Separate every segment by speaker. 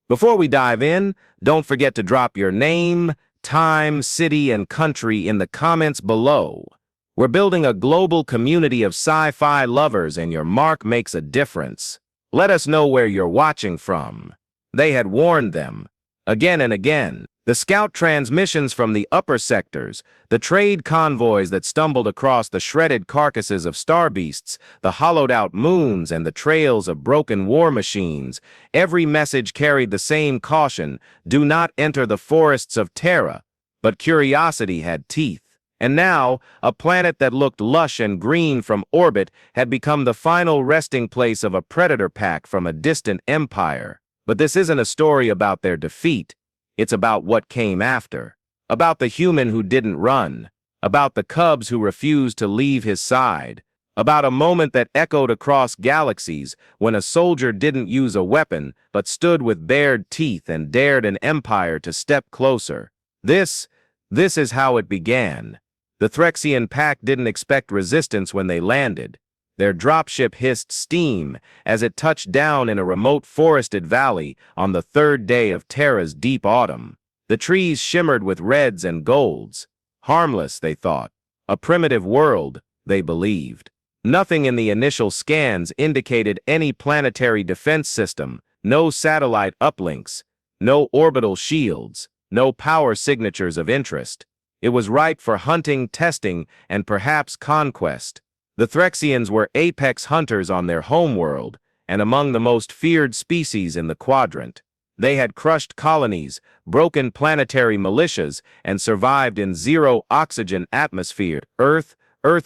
Speaker 1: Before we dive in, don't forget to drop your name, time, city, and country in the comments below. We're building a global community of sci-fi lovers, and your mark makes a difference. Let us know where you're watching from. They had warned them, again and again. The scout transmissions from the upper sectors, the trade convoys that stumbled across the shredded carcasses of star beasts, the hollowed-out moons, and the trails of broken war machines, every message carried the same caution: do not enter the forests of Terra. But curiosity had teeth. And now, a planet that looked lush and green from orbit had become the final resting place of a predator pack from a distant empire. But this isn't a story about their defeat. It's about what came after. About the human who didn't run. About the cubs who refused to leave his side. About a moment that echoed across galaxies when a soldier didn't use a weapon but stood with bared teeth and dared an empire to step closer. This is how it began. The Threxian pack didn't expect resistance when they landed. Their dropship hissed steam as it touched down in a remote forested valley on the third day of Terra's deep autumn. The trees shimmered with reds and golds. Harmless, they thought. A primitive world, they believed. Nothing in the initial scans indicated any planetary defense system, no satellite uplinks, no orbital shields, no power signatures of interest. It was ripe for hunting, testing, and perhaps conquest. The Threxians were apex hunters on their homeworld, and among the most feared species in the quadrant. They had crushed colonies, broken planetary militias, and survived in zero-oxygen atmosphere. Earth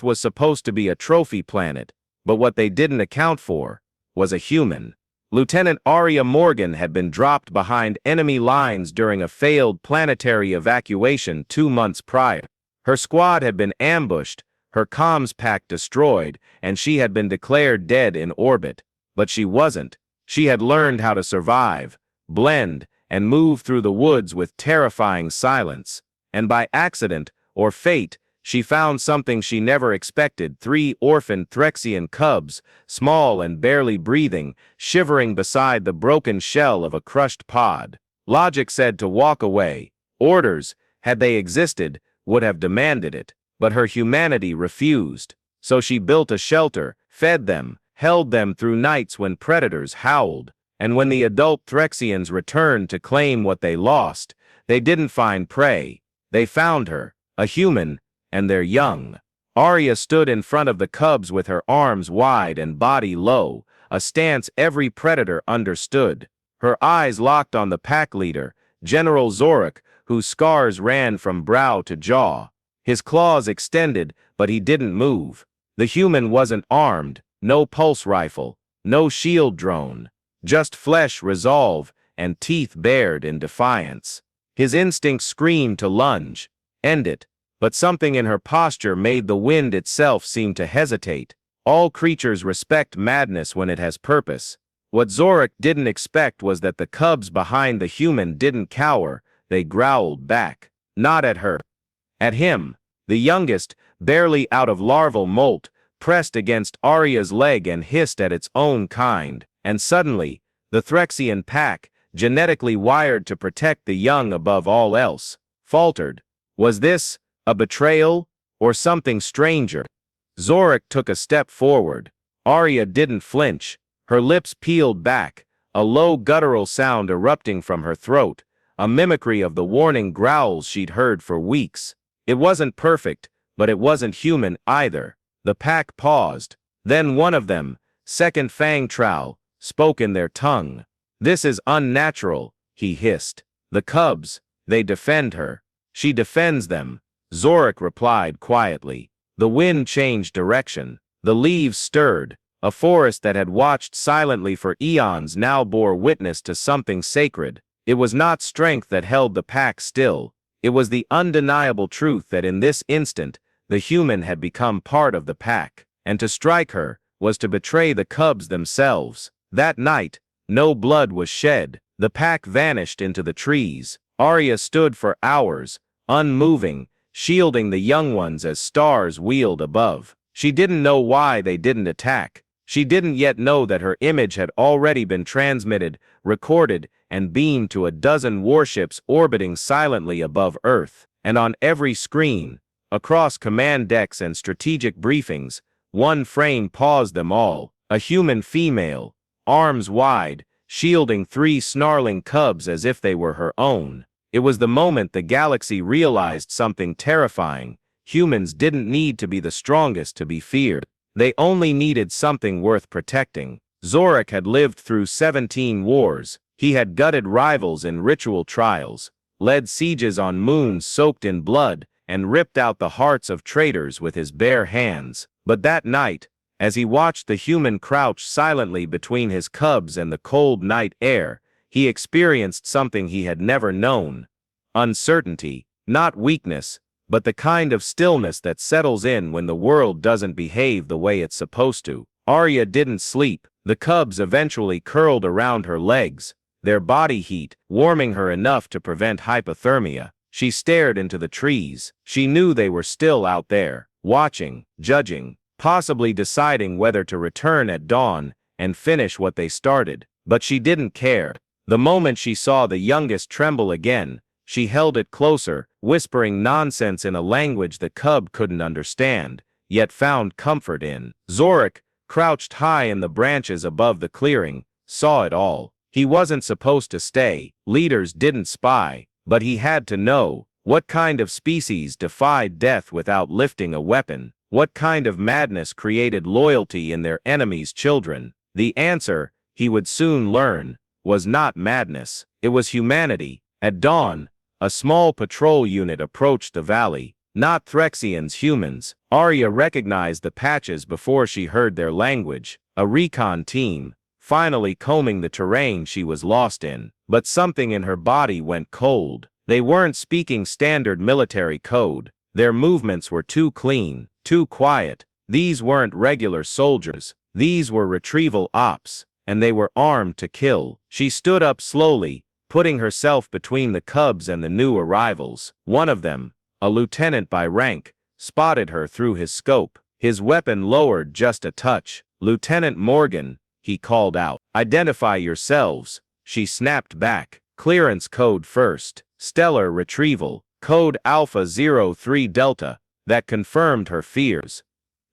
Speaker 1: was supposed to be a trophy planet, but what they didn't account for was a human. Lieutenant Aria Morgan had been dropped behind enemy lines during a failed planetary evacuation 2 months prior. Her squad had been ambushed, her comms pack destroyed, and she had been declared dead in orbit. But she wasn't. She had learned how to survive, blend, and move through the woods with terrifying silence. And by accident, or fate, she found something she never expected: 3 orphaned Threxian cubs, small and barely breathing, shivering beside the broken shell of a crushed pod. Logic said to walk away. Orders, had they existed, would have demanded it. But her humanity refused. So she built a shelter, fed them, held them through nights when predators howled. And when the adult Threxians returned to claim what they lost, they didn't find prey. They found her, a human, and their young. Aria stood in front of the cubs with her arms wide and body low, a stance every predator understood. Her eyes locked on the pack leader, General Zorak, whose scars ran from brow to jaw. His claws extended, but he didn't move. The human wasn't armed, no pulse rifle, no shield drone. Just flesh, resolve, and teeth bared in defiance. His instinct screamed to lunge, end it. But something in her posture made the wind itself seem to hesitate. All creatures respect madness when it has purpose. What Zorak didn't expect was that the cubs behind the human didn't cower, they growled back. Not at her. At him. The youngest, barely out of larval molt, pressed against Aria's leg and hissed at its own kind. And suddenly, the Threxian pack, genetically wired to protect the young above all else, faltered. Was this a betrayal, or something stranger? Zorak took a step forward. Aria didn't flinch. Her lips peeled back, a low guttural sound erupting from her throat, a mimicry of the warning growls she'd heard for weeks. It wasn't perfect, but it wasn't human either. The pack paused. Then one of them, Second Fang Trowel, spoke in their tongue. "This is unnatural," he hissed. "The cubs, they defend her. She defends them," Zorak replied quietly. The wind changed direction. The leaves stirred. A forest that had watched silently for eons now bore witness to something sacred. It was not strength that held the pack still. It was the undeniable truth that in this instant, the human had become part of the pack, and to strike her was to betray the cubs themselves. That night, no blood was shed. The pack vanished into the trees. Aria stood for hours, unmoving, shielding the young ones as stars wheeled above. She didn't know why they didn't attack. She didn't yet know that her image had already been transmitted, recorded, and beamed to a dozen warships orbiting silently above Earth. And on every screen, across command decks and strategic briefings, one frame paused them all: a human female, arms wide, shielding 3 snarling cubs as if they were her own. It was the moment the galaxy realized something terrifying. Humans didn't need to be the strongest to be feared. They only needed something worth protecting. Zorak had lived through 17 wars. He had gutted rivals in ritual trials, led sieges on moons soaked in blood, and ripped out the hearts of traitors with his bare hands. But that night, as he watched the human crouch silently between his cubs and the cold night air, he experienced something he had never known: uncertainty, not weakness, but the kind of stillness that settles in when the world doesn't behave the way it's supposed to. Aria didn't sleep. The cubs eventually curled around her legs, their body heat warming her enough to prevent hypothermia. She stared into the trees. She knew they were still out there, watching, judging, possibly deciding whether to return at dawn and finish what they started. But she didn't care. The moment she saw the youngest tremble again, she held it closer, whispering nonsense in a language the cub couldn't understand, yet found comfort in. Zorak, crouched high in the branches above the clearing, saw it all. He wasn't supposed to stay. Leaders didn't spy, but he had to know. What kind of species defied death without lifting a weapon? What kind of madness created loyalty in their enemies' children? The answer, he would soon learn, was not madness. It was humanity. At dawn, a small patrol unit approached the valley. Not Threxians, humans. Aria recognized the patches before she heard their language. A recon team, finally combing the terrain she was lost in. But something in her body went cold. They weren't speaking standard military code. Their movements were too clean, too quiet. These weren't regular soldiers. These were retrieval ops, and they were armed to kill. She stood up slowly, putting herself between the cubs and the new arrivals. One of them, a lieutenant by rank, spotted her through his scope. His weapon lowered just a touch. "Lieutenant Morgan," he called out. "Identify yourselves." She snapped back. "Clearance code first." "Stellar retrieval. Code Alpha 03 Delta." That confirmed her fears.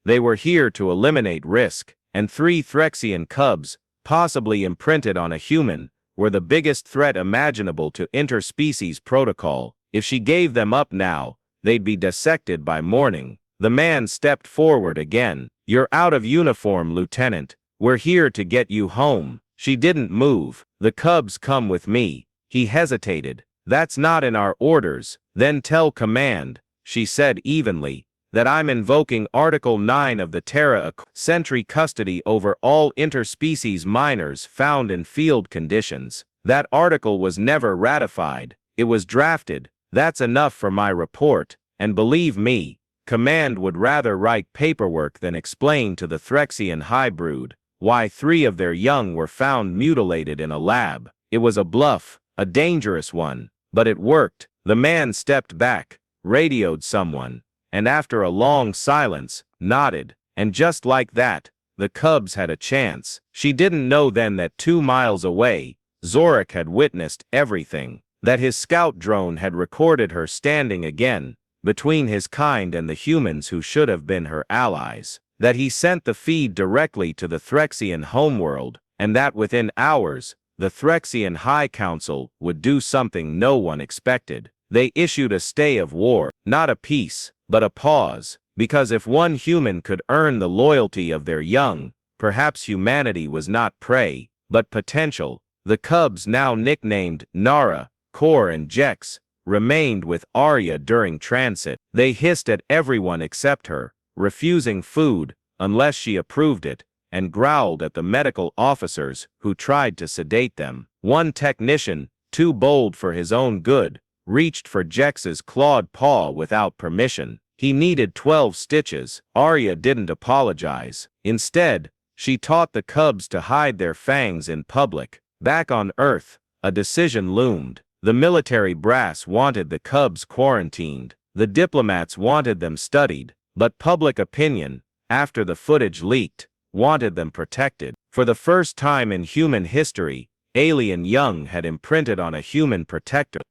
Speaker 1: They were here to eliminate risk, and 3 Threxian cubs, possibly imprinted on a human, were the biggest threat imaginable to interspecies protocol. If she gave them up now, they'd be dissected by morning. The man stepped forward again. "You're out of uniform, Lieutenant. We're here to get you home." She didn't move. "The cubs come with me." He hesitated. "That's not in our orders." "Then tell command," she said evenly, "that I'm invoking Article 9 of the Terra Sentry custody over all interspecies minors found in field conditions. That article was never ratified. It was drafted. That's enough for my report, and believe me, command would rather write paperwork than explain to the Threxian highbrood why 3 of their young were found mutilated in a lab. It was a bluff, a dangerous one, but it worked." The man stepped back, radioed someone, and after a long silence, nodded. And just like that, the cubs had a chance. She didn't know then that 2 miles away, Zorak had witnessed everything. That his scout drone had recorded her standing again, between his kind and the humans who should have been her allies. That he sent the feed directly to the Threxian homeworld, and that within hours, the Threxian High Council would do something no one expected. They issued a stay of war, not a peace, but a pause, because if one human could earn the loyalty of their young, perhaps humanity was not prey, but potential. The cubs, now nicknamed Nara, Kor and Jex, remained with Aria during transit. They hissed at everyone except her, refusing food unless she approved it, and growled at the medical officers who tried to sedate them. One technician, too bold for his own good, reached for Jex's clawed paw without permission. He needed 12 stitches. Aria didn't apologize. Instead, she taught the cubs to hide their fangs in public. Back on Earth, a decision loomed. The military brass wanted the cubs quarantined. The diplomats wanted them studied. But public opinion, after the footage leaked, wanted them protected. For the first time in human history, Alien young had imprinted on a human protector,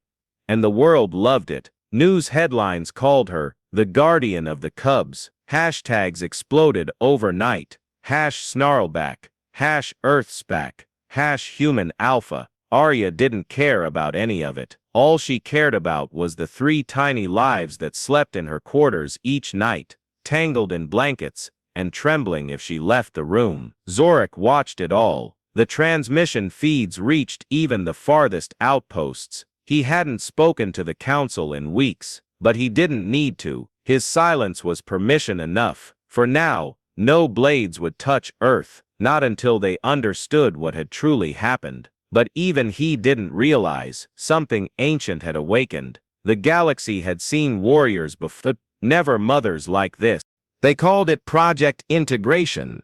Speaker 1: and the world loved it. News headlines called her the guardian of the cubs. Hashtags exploded overnight. #snarlback, #earthsback, #human alpha. Aria didn't care about any of it. All she cared about was the 3 tiny lives that slept in her quarters each night, tangled in blankets and trembling if she left the room. Zorak watched it all. The transmission feeds reached even the farthest outposts. He hadn't spoken to the council in weeks, but he didn't need to. His silence was permission enough. For now, no blades would touch Earth, not until they understood what had truly happened. But even he didn't realize something ancient had awakened. The galaxy had seen warriors before, never mothers like this. They called it Project Integration.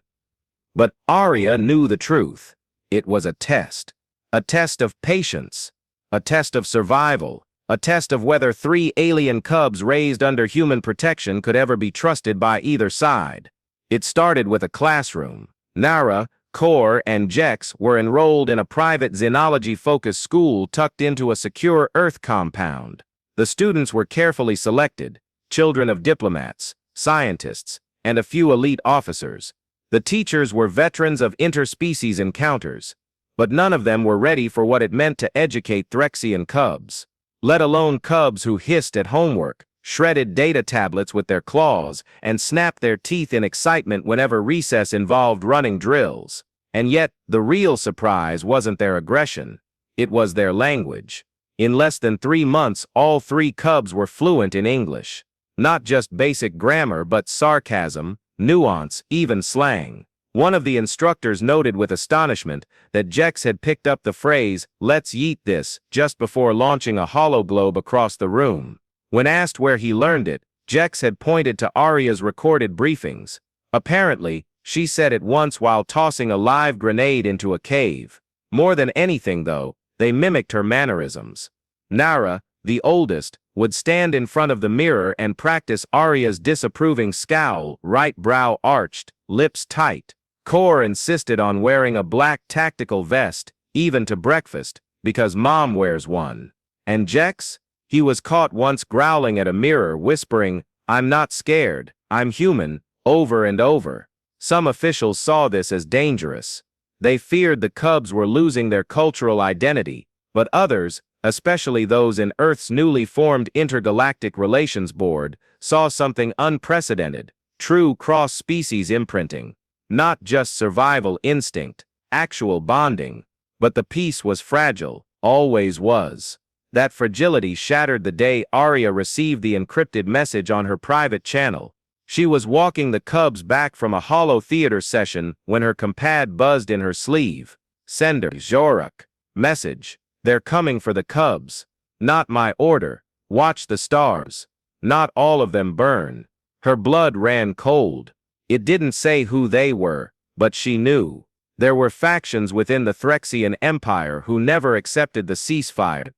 Speaker 1: But Aria knew the truth. It was a test of patience, a test of survival, a test of whether 3 alien cubs raised under human protection could ever be trusted by either side. It started with a classroom. Nara, Kor, and Jex were enrolled in a private xenology-focused school tucked into a secure Earth compound. The students were carefully selected, children of diplomats, scientists, and a few elite officers. The teachers were veterans of interspecies encounters, but none of them were ready for what it meant to educate Threxian cubs, let alone cubs who hissed at homework, shredded data tablets with their claws, and snapped their teeth in excitement whenever recess involved running drills. And yet, the real surprise wasn't their aggression. It was their language. In less than 3 months, all 3 cubs were fluent in English. Not just basic grammar, but sarcasm, nuance, even slang. One of the instructors noted with astonishment that Jex had picked up the phrase, "let's yeet this," just before launching a hollow globe across the room. When asked where he learned it, Jex had pointed to Aria's recorded briefings. Apparently, she said it once while tossing a live grenade into a cave. More than anything, though, they mimicked her mannerisms. Nara, the oldest, would stand in front of the mirror and practice Aria's disapproving scowl, right brow arched, lips tight. Kor insisted on wearing a black tactical vest, even to breakfast, because Mom wears one. And Jex? He was caught once growling at a mirror, whispering, "I'm not scared, I'm human," over and over. Some officials saw this as dangerous. They feared the cubs were losing their cultural identity, but others, especially those in Earth's newly formed Intergalactic Relations Board, saw something unprecedented, true cross-species imprinting. Not just survival instinct, actual bonding. But the peace was fragile, always was. That fragility shattered the day Aria received the encrypted message on her private channel. She was walking the cubs back from a hollow theater session when her compad buzzed in her sleeve. "Sender, Zorak. Message. They're coming for the cubs. Not my order. Watch the stars. Not all of them burn." Her blood ran cold. It didn't say who they were, but she knew. There were factions within the Threxian Empire who never accepted the ceasefire,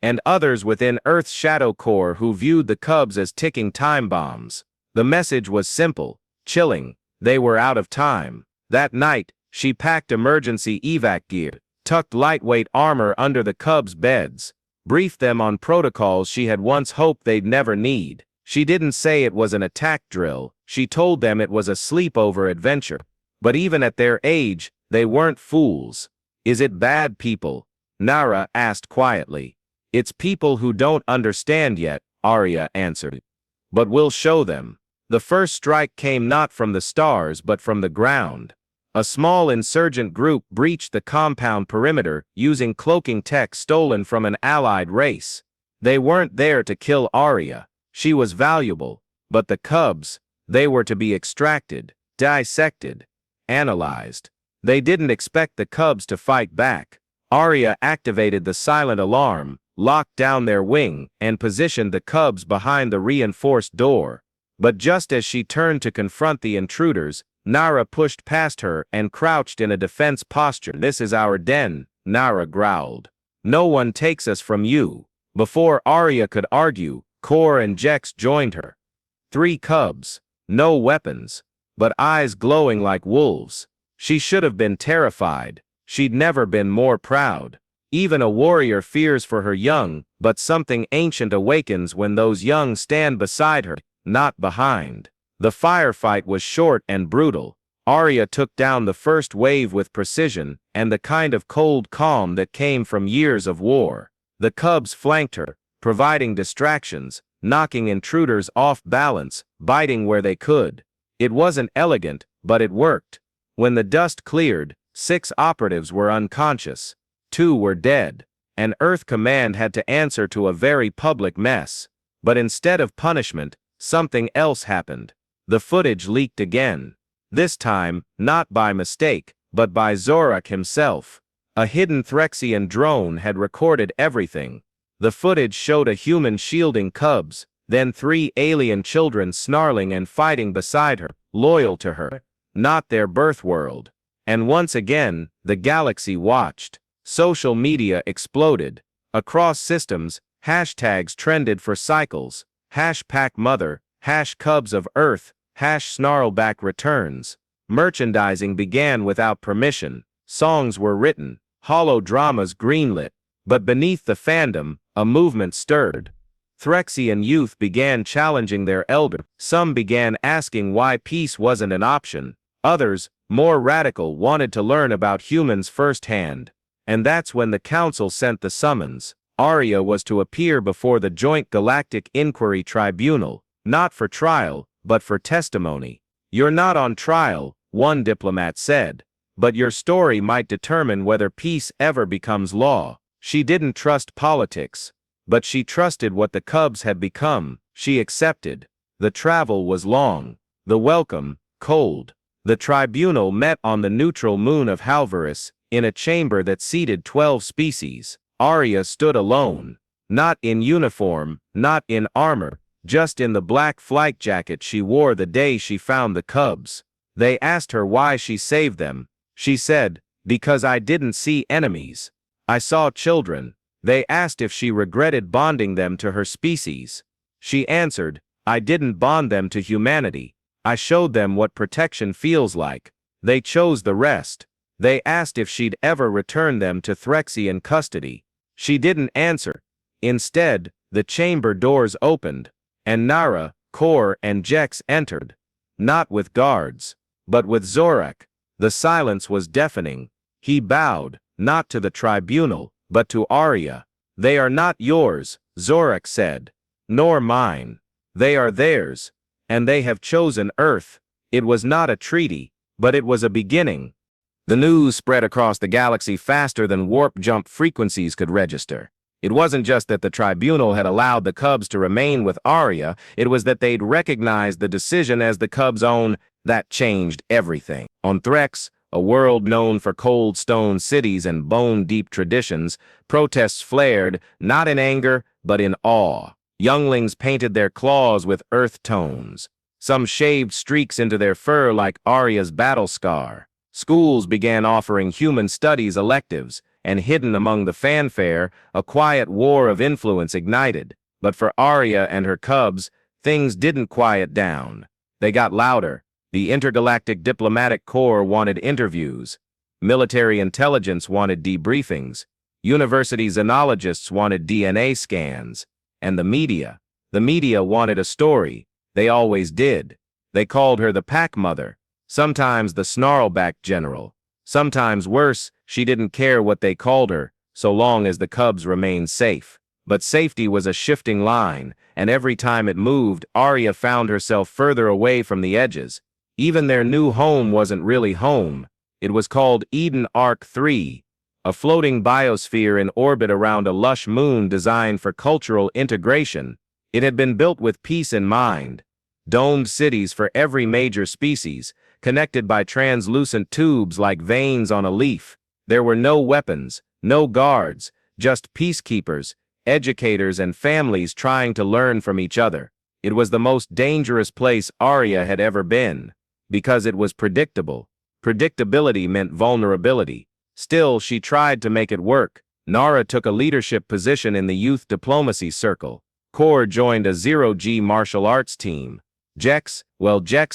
Speaker 1: and others within Earth's Shadow Core who viewed the cubs as ticking time bombs. The message was simple, chilling. They were out of time. That night, she packed emergency evac gear, tucked lightweight armor under the cubs' beds, briefed them on protocols she had once hoped they'd never need. She didn't say it was an attack drill. She told them it was a sleepover adventure. But even at their age, they weren't fools. "Is it bad people?" Nara asked quietly. "It's people who don't understand yet," Aria answered. "But we'll show them." The first strike came not from the stars but from the ground. A small insurgent group breached the compound perimeter using cloaking tech stolen from an allied race. They weren't there to kill Aria. She was valuable. But the cubs, they were to be extracted, dissected, analyzed. They didn't expect the cubs to fight back. Aria activated the silent alarm, locked down their wing, and positioned the cubs behind the reinforced door. But just as she turned to confront the intruders, Nara pushed past her and crouched in a defense posture. "This is our den," Nara growled. "No one takes us from you." Before Aria could argue, Kor and Jex joined her. 3 cubs, no weapons, but eyes glowing like wolves. She should have been terrified. She'd never been more proud. Even a warrior fears for her young, but something ancient awakens when those young stand beside her, not behind. The firefight was short and brutal. Aria took down the first wave with precision and the kind of cold calm that came from years of war. The cubs flanked her, providing distractions, knocking intruders off balance, biting where they could. It wasn't elegant, but it worked. When the dust cleared, 6 operatives were unconscious. 2 were dead. And Earth Command had to answer to a very public mess. But instead of punishment, something else happened. The footage leaked again. This time, not by mistake, but by Zorak himself. A hidden Threxian drone had recorded everything. The footage showed a human shielding cubs, then 3 alien children snarling and fighting beside her, loyal to her, not their birth world. And once again, the galaxy watched. Social media exploded. Across systems, hashtags trended for cycles. #PackMother, #Cubs of Earth, #Snarlback returns. Merchandising began without permission. Songs were written, holodramas greenlit. But beneath the fandom, a movement stirred. Threxian youth began challenging their elder. Some began asking why peace wasn't an option. Others, more radical, wanted to learn about humans firsthand. And that's when the council sent the summons. Aria was to appear before the Joint Galactic Inquiry Tribunal, not for trial, but for testimony. "You're not on trial," one diplomat said, "but your story might determine whether peace ever becomes law." She didn't trust politics, but she trusted what the cubs had become. She accepted. The travel was long, the welcome cold. The tribunal met on the neutral moon of Halvaris, in a chamber that seated 12 species. Aria stood alone, not in uniform, not in armor, just in the black flight jacket she wore the day she found the cubs. They asked her why she saved them. She said, "Because I didn't see enemies. I saw children." They asked if she regretted bonding them to her species. She answered, "I didn't bond them to humanity. I showed them what protection feels like. They chose the rest." They asked if she'd ever return them to Threxian custody. She didn't answer. Instead, the chamber doors opened, and Nara, Kor, and Jex entered. Not with guards, but with Zorak. The silence was deafening. He bowed, not to the tribunal, but to Aria. "They are not yours," Zorak said. "Nor mine. They are theirs. And they have chosen Earth." It was not a treaty, but it was a beginning. The news spread across the galaxy faster than warp jump frequencies could register. It wasn't just that the tribunal had allowed the cubs to remain with Aria, it was that they'd recognized the decision as the cubs' own. That changed everything. On Threx, a world known for cold stone cities and bone-deep traditions, protests flared, not in anger, but in awe. Younglings painted their claws with earth tones. Some shaved streaks into their fur like Aria's battle scar. Schools began offering human studies electives, and hidden among the fanfare, a quiet war of influence ignited. But for Aria and her cubs, things didn't quiet down. They got louder. The Intergalactic Diplomatic Corps wanted interviews. Military intelligence wanted debriefings. University xenologists wanted DNA scans. And the media wanted a story. They always did. They called her the Pack Mother. Sometimes the Snarlback General. Sometimes worse, she didn't care what they called her, so long as the cubs remained safe. But safety was a shifting line, and every time it moved, Aria found herself further away from the edges. Even their new home wasn't really home. It was called Eden Arc 3, a floating biosphere in orbit around a lush moon designed for cultural integration. It had been built with peace in mind. Domed cities for every major species, connected by translucent tubes like veins on a leaf. There were no weapons, no guards, just peacekeepers, educators, and families trying to learn from each other. It was the most dangerous place Aria had ever been, because it was predictable. Predictability meant vulnerability. Still, she tried to make it work. Nara took a leadership position in the youth diplomacy circle. Kor joined a zero-G martial arts team. Jex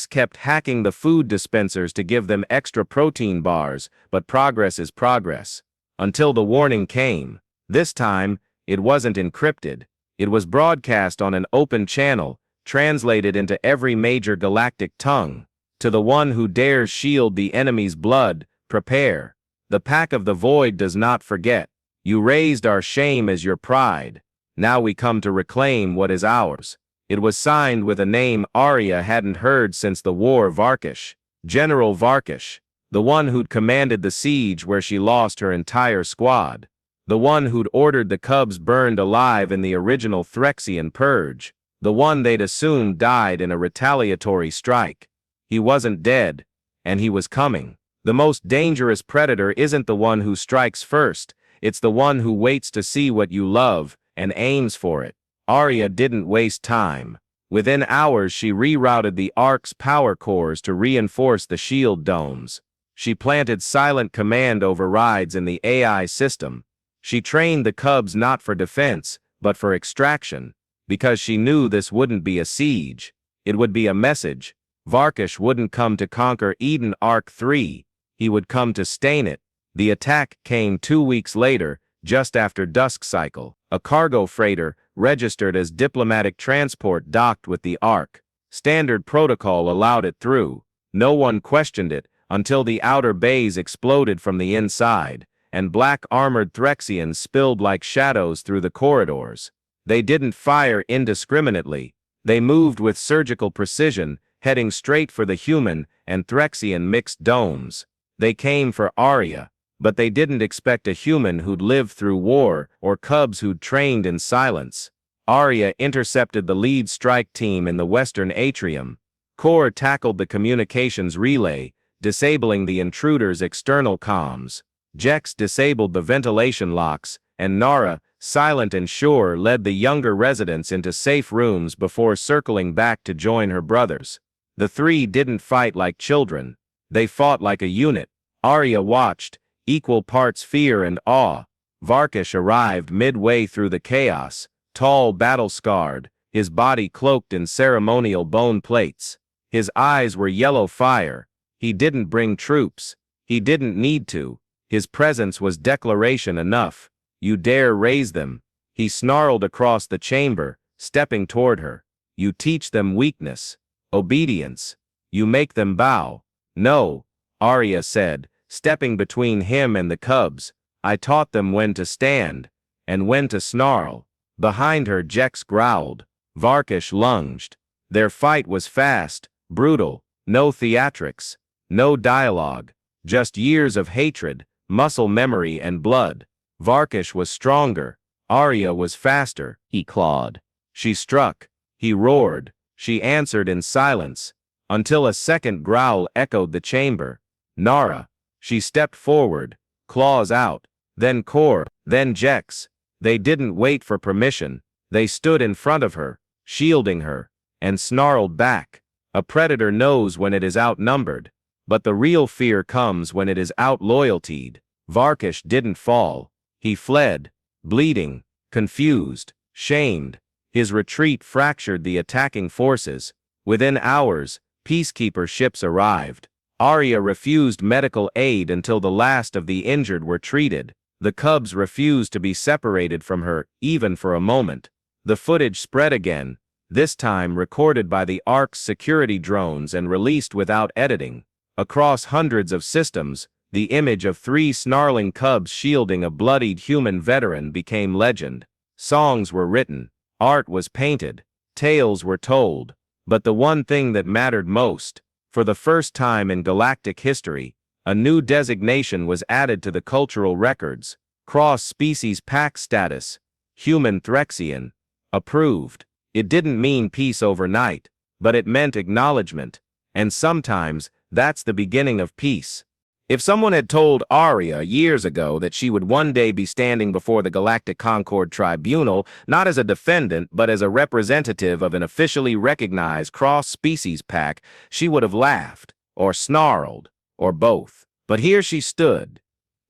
Speaker 1: kept hacking the food dispensers to give them extra protein bars, but progress is progress. Until the warning came. This time, it wasn't encrypted. It was broadcast on an open channel, translated into every major galactic tongue. To the one who dares shield the enemy's blood, prepare. The Pack of the Void does not forget. You raised our shame as your pride. Now we come to reclaim what is ours. It was signed with a name Aria hadn't heard since the war. Varkish. General Varkish. The one who'd commanded the siege where she lost her entire squad. The one who'd ordered the Cubs burned alive in the original Threxian purge. The one they'd assumed died in a retaliatory strike. He wasn't dead, and he was coming. The most dangerous predator isn't the one who strikes first, it's the one who waits to see what you love and aims for it. Aria didn't waste time. Within hours she rerouted the Ark's power cores to reinforce the shield domes. She planted silent command overrides in the AI system. She trained the Cubs not for defense, but for extraction, because she knew this wouldn't be a siege. It would be a message. Varkish wouldn't come to conquer Eden Arc 3, he would come to stain it. The attack came 2 weeks later, just after dusk cycle. A cargo freighter, registered as diplomatic transport, docked with the Ark. Standard protocol allowed it through. No one questioned it, until the outer bays exploded from the inside, and black armored Threxians spilled like shadows through the corridors. They didn't fire indiscriminately. They moved with surgical precision, heading straight for the human and Threxian mixed domes. They came for Aria, but they didn't expect a human who'd lived through war or Cubs who'd trained in silence. Aria intercepted the lead strike team in the western atrium. Core tackled the communications relay, disabling the intruder's external comms. Jex disabled the ventilation locks, and Nara, silent and sure, led the younger residents into safe rooms before circling back to join her brothers. The three didn't fight like children. They fought like a unit. Aria watched, equal parts fear and awe. Varkish arrived midway through the chaos, tall, battle-scarred, his body cloaked in ceremonial bone plates. His eyes were yellow fire. He didn't bring troops. He didn't need to. His presence was declaration enough. You dare raise them? He snarled across the chamber, stepping toward her. You teach them weakness, obedience. You make them bow. No, Aria said, stepping between him and the Cubs. I taught them when to stand, and when to snarl. Behind her, Jex growled. Varkish lunged. Their fight was fast, brutal, no theatrics, no dialogue, just years of hatred, muscle memory and blood. Varkish was stronger. Aria was faster. He clawed. She struck. He roared. She answered in silence, until a second growl echoed the chamber. Nara. She stepped forward, claws out, then Core, then Jex. They didn't wait for permission. They stood in front of her, shielding her, and snarled back. A predator knows when it is outnumbered, but the real fear comes when it is out-loyaltied. Varkish didn't fall. He fled, bleeding, confused, shamed. His retreat fractured the attacking forces. Within hours, peacekeeper ships arrived. Aria refused medical aid until the last of the injured were treated. The Cubs refused to be separated from her, even for a moment. The footage spread again, this time recorded by the Ark's security drones and released without editing. Across hundreds of systems, the image of 3 snarling Cubs shielding a bloodied human veteran became legend. Songs were written, art was painted, tales were told. But the one thing that mattered most, for the first time in galactic history, a new designation was added to the cultural records: cross-species pack status, human Threxian, approved. It didn't mean peace overnight, but it meant acknowledgement, and sometimes that's the beginning of peace. If someone had told Aria years ago that she would one day be standing before the Galactic Concord Tribunal, not as a defendant but as a representative of an officially recognized cross-species pack, she would have laughed, or snarled, or both. But here she stood,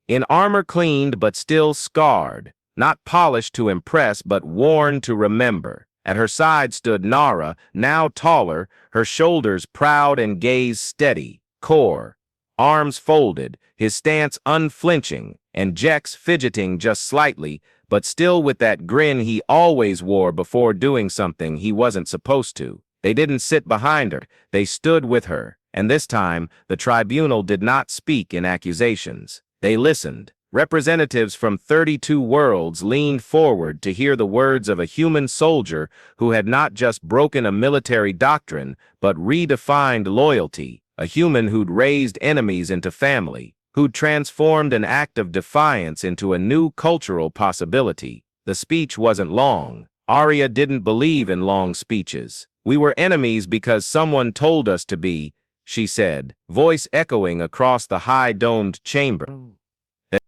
Speaker 1: in armor cleaned but still scarred, not polished to impress but worn to remember. At her side stood Nara, now taller, her shoulders proud and gaze steady. Core, arms folded, his stance unflinching, and Jex fidgeting just slightly, but still with that grin he always wore before doing something he wasn't supposed to. They didn't sit behind her, they stood with her, and this time the tribunal did not speak in accusations. They listened. Representatives from 32 worlds leaned forward to hear the words of a human soldier who had not just broken a military doctrine, but redefined loyalty, a human who'd raised enemies into family, who'd transformed an act of defiance into a new cultural possibility. The speech wasn't long. Aria didn't believe in long speeches. "We were enemies because someone told us to be," she said, voice echoing across the high-domed chamber.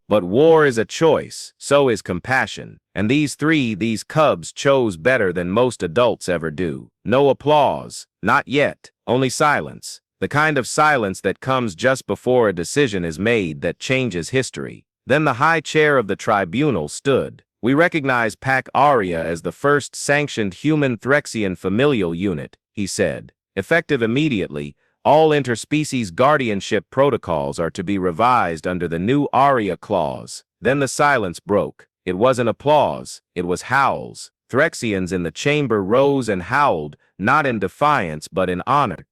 Speaker 1: "But war is a choice, so is compassion. And these cubs chose better than most adults ever do." No applause, not yet, only silence. The kind of silence that comes just before a decision is made that changes history. Then the high chair of the tribunal stood. "We recognize Pac Aria as the first sanctioned human Threxian familial unit," he said. "Effective immediately, all interspecies guardianship protocols are to be revised under the new Aria clause." Then the silence broke. It wasn't applause, it was howls. Threxians in the chamber rose and howled, not in defiance but in honor.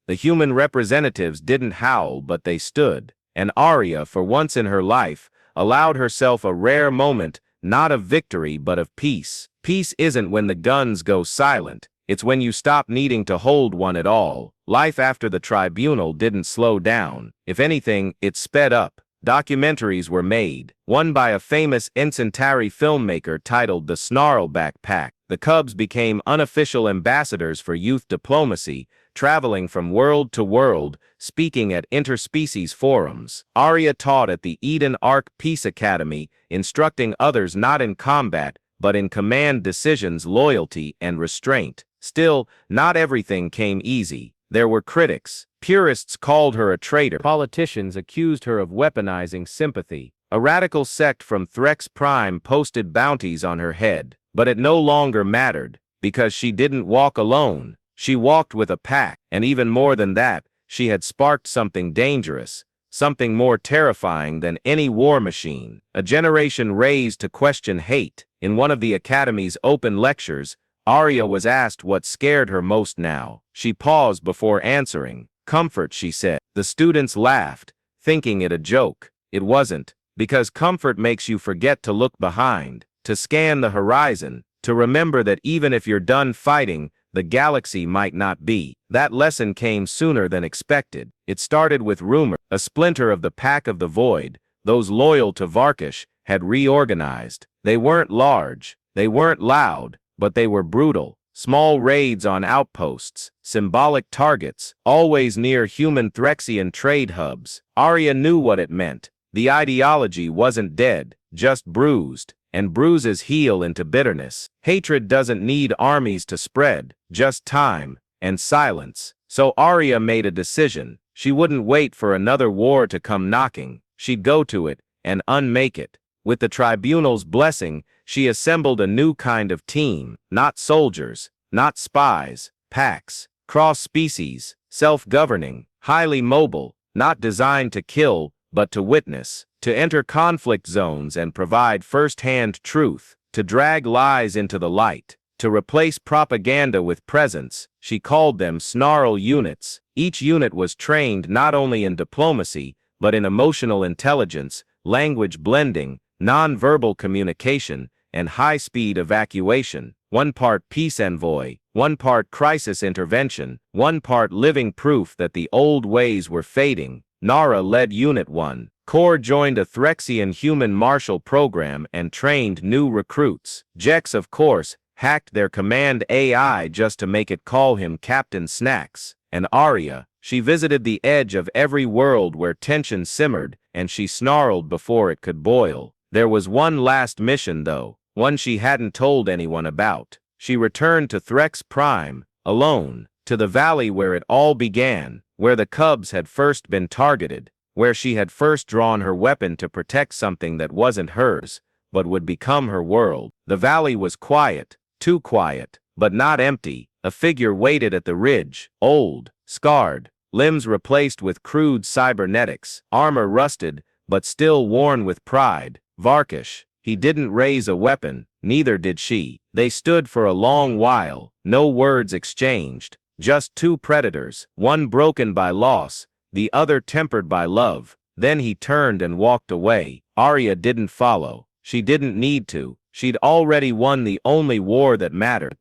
Speaker 1: The human representatives didn't howl, but they stood. And Aria, for once in her life, allowed herself a rare moment, not of victory but of peace. Peace isn't when the guns go silent. It's when you stop needing to hold one at all. Life after the tribunal didn't slow down. If anything, it sped up. Documentaries were made, one by a famous Encintari filmmaker titled The Snarled Backpack. The Cubs became unofficial ambassadors for youth diplomacy, traveling from world to world, speaking at interspecies forums. Aria taught at the Eden Arc Peace Academy, instructing others not in combat, but in command decisions, loyalty, and restraint. Still, not everything came easy. There were critics. Purists called her a traitor. Politicians accused her of weaponizing sympathy. A radical sect from Threx Prime posted bounties on her head. But it no longer mattered, because she didn't walk alone. She walked with a pack, and even more than that, she had sparked something dangerous, something more terrifying than any war machine. A generation raised to question hate. In one of the Academy's open lectures, Aria was asked what scared her most now. She paused before answering. "Comfort," she said. The students laughed, thinking it a joke. It wasn't, because comfort makes you forget to look behind, to scan the horizon, to remember that even if you're done fighting, the galaxy might not be. That lesson came sooner than expected. It started with rumor. A splinter of the Pack of the Void, those loyal to Varkish, had reorganized. They weren't large, they weren't loud, but they were brutal. Small raids on outposts, symbolic targets, always near human Threxian trade hubs. Aria knew what it meant. The ideology wasn't dead, just bruised, and bruises heal into bitterness. Hatred doesn't need armies to spread, just time and silence. So Aria made a decision. She wouldn't wait for another war to come knocking. She'd go to it and unmake it. With the tribunal's blessing, she assembled a new kind of team. Not soldiers, not spies, packs, cross-species, self-governing, highly mobile, not designed to kill, but to witness, to enter conflict zones and provide first-hand truth, to drag lies into the light, to replace propaganda with presence. She called them snarl units. Each unit was trained not only in diplomacy, but in emotional intelligence, language blending, non-verbal communication, and high-speed evacuation. One part peace envoy, one part crisis intervention, one part living proof that the old ways were fading. Nara led Unit 1. Core joined a Threxian human marshal program and trained new recruits. Jex, of course, hacked their command AI just to make it call him Captain Snacks. And Aria, she visited the edge of every world where tension simmered, and she snarled before it could boil. There was one last mission, though, one she hadn't told anyone about. She returned to Threx Prime, alone, to the valley where it all began, where the Cubs had first been targeted, where she had first drawn her weapon to protect something that wasn't hers, but would become her world. The valley was quiet, too quiet, but not empty. A figure waited at the ridge, old, scarred, limbs replaced with crude cybernetics, armor rusted, but still worn with pride. Varkish. He didn't raise a weapon, neither did she. They stood for a long while, no words exchanged, just two predators, one broken by loss, the other tempered by love. Then he turned and walked away. Aria didn't follow. She didn't need to. She'd already won the only war that mattered.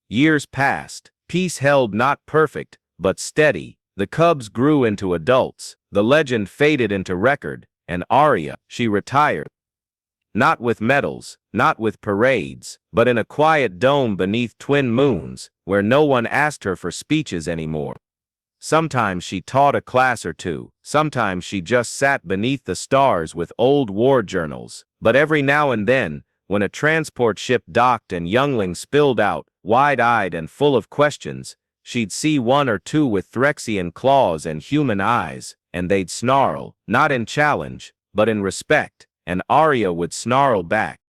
Speaker 1: Years passed. Peace held, not perfect, but steady. The cubs grew into adults. The legend faded into record, and Aria, she retired. Not with medals, not with parades, but in a quiet dome beneath twin moons, where no one asked her for speeches anymore. Sometimes she taught a class or two, sometimes she just sat beneath the stars with old war journals, but every now and then, when a transport ship docked and younglings spilled out, wide-eyed and full of questions, she'd see one or two with Threxian claws and human eyes, and they'd snarl, not in challenge, but in respect, and Aria would snarl back.